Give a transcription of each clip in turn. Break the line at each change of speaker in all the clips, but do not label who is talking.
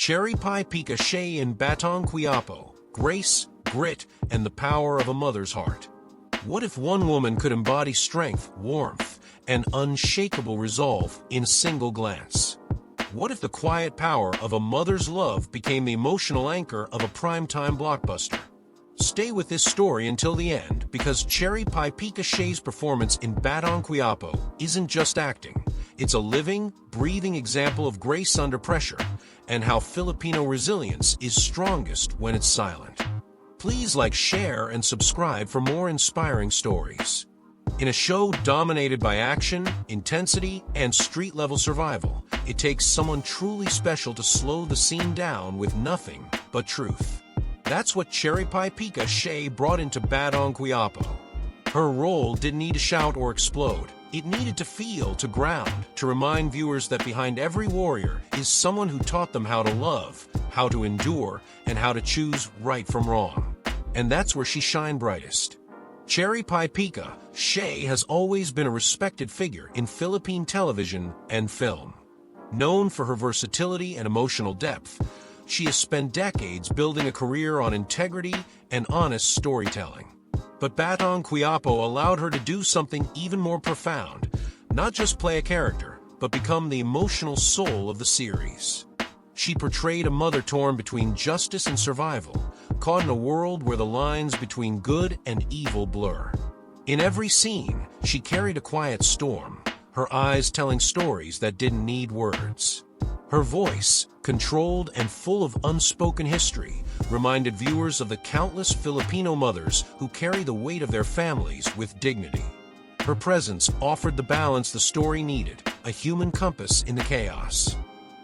Cherry Pie Picache in Batang Quiapo, grace, grit, and the power of a mother's heart. What if one woman could embody strength, warmth, and unshakable resolve in a single glance? What if the quiet power of a mother's love became the emotional anchor of a primetime blockbuster? Stay with this story until the end, because Cherry Pie Picache's performance in Batang Quiapo isn't just acting. It's a living, breathing example of grace under pressure, and how Filipino resilience is strongest when it's silent. Please like, share, and subscribe for more inspiring stories. In a show dominated by action, intensity, and street-level survival, it takes someone truly special to slow the scene down with nothing but truth. That's what Cherry Pie Picache brought into Batang Quiapo. Her role didn't need to shout or explode. It needed to feel, to ground, to remind viewers that behind every warrior is someone who taught them how to love, how to endure, and how to choose right from wrong. And that's where she shined brightest. Cherry Pie Picache has always been a respected figure in Philippine television and film. Known for her versatility and emotional depth, she has spent decades building a career on integrity and honest storytelling. But Batang Quiapo allowed her to do something even more profound, not just play a character, but become the emotional soul of the series. She portrayed a mother torn between justice and survival, caught in a world where the lines between good and evil blur. In every scene, she carried a quiet storm, her eyes telling stories that didn't need words. Her voice, controlled and full of unspoken history, reminded viewers of the countless Filipino mothers who carry the weight of their families with dignity. Her presence offered the balance the story needed, a human compass in the chaos.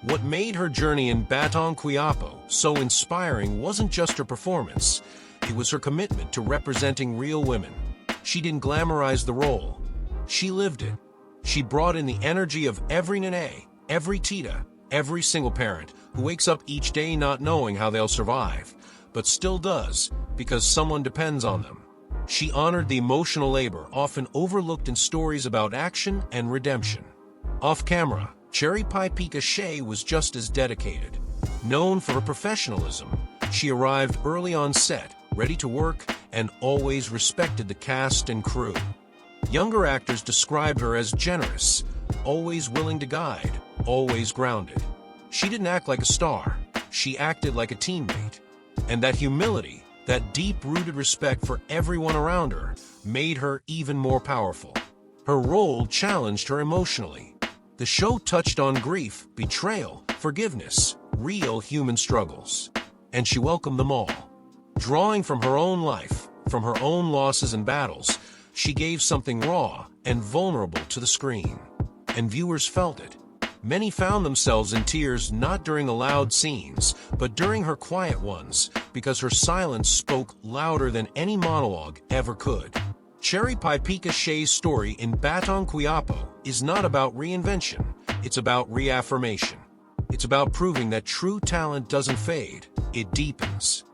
What made her journey in Batang Quiapo so inspiring wasn't just her performance, it was her commitment to representing real women. She didn't glamorize the role, she lived it. She brought in the energy of every nene, every tita, every single parent who wakes up each day not knowing how they'll survive, but still does because someone depends on them. She honored the emotional labor often overlooked in stories about action and redemption. Off camera, Cherry Pie Picache was just as dedicated. Known for her professionalism, she arrived early on set, ready to work, and always respected the cast and crew. Younger actors described her as generous, always willing to guide, always grounded. She didn't act like a star, she acted like a teammate. And that humility, that deep-rooted respect for everyone around her, made her even more powerful. Her role challenged her emotionally. The show touched on grief, betrayal, forgiveness, real human struggles. And she welcomed them all. Drawing from her own life, from her own losses and battles, she gave something raw and vulnerable to the screen. And viewers felt it. Many found themselves in tears not during the loud scenes, but during her quiet ones, because her silence spoke louder than any monologue ever could. Cherry Pie Picache's story in Batang Quiapo is not about reinvention, it's about reaffirmation. It's about proving that true talent doesn't fade, it deepens.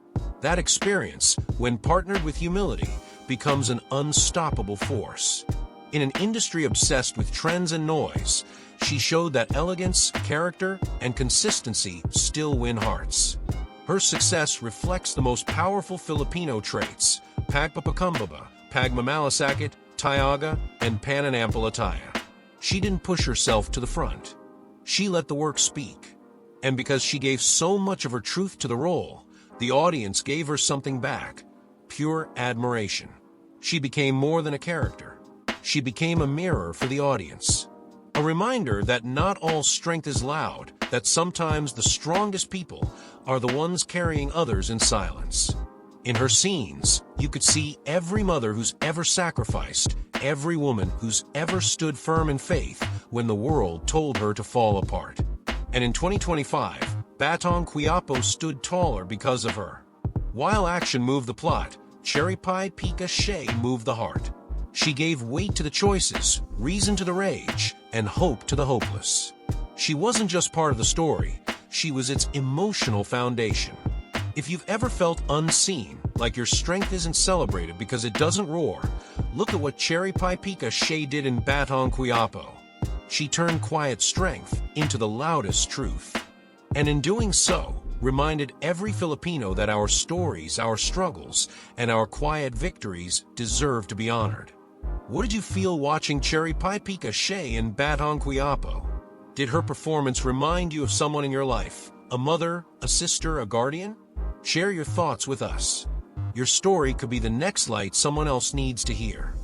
That experience, when partnered with humility, becomes an unstoppable force. In an industry obsessed with trends and noise, she showed that elegance, character, and consistency still win hearts. Her success reflects the most powerful Filipino traits: pagpapakumbaba, pagmamalasakit, tiyaga, and pananampalataya. She didn't push herself to the front. She let the work speak. And because she gave so much of her truth to the role, the audience gave her something back: pure admiration. She became more than a character. She became a mirror for the audience. A reminder that not all strength is loud, that sometimes the strongest people are the ones carrying others in silence. In her scenes, you could see every mother who's ever sacrificed, every woman who's ever stood firm in faith when the world told her to fall apart. And in 2025, Batang Quiapo stood taller because of her. While action moved the plot, Cherry Pie Picache moved the heart. She gave weight to the choices, reason to the rage, and hope to the hopeless. She wasn't just part of the story, she was its emotional foundation. If you've ever felt unseen, like your strength isn't celebrated because it doesn't roar, look at what Cherry Pie Picache did in Batang Quiapo. She turned quiet strength into the loudest truth. And in doing so, reminded every Filipino that our stories, our struggles, and our quiet victories deserve to be honored. What did you feel watching Chery Picache in Batang Quiapo? Did her performance remind you of someone in your life? A mother, a sister, a guardian? Share your thoughts with us. Your story could be the next light someone else needs to hear.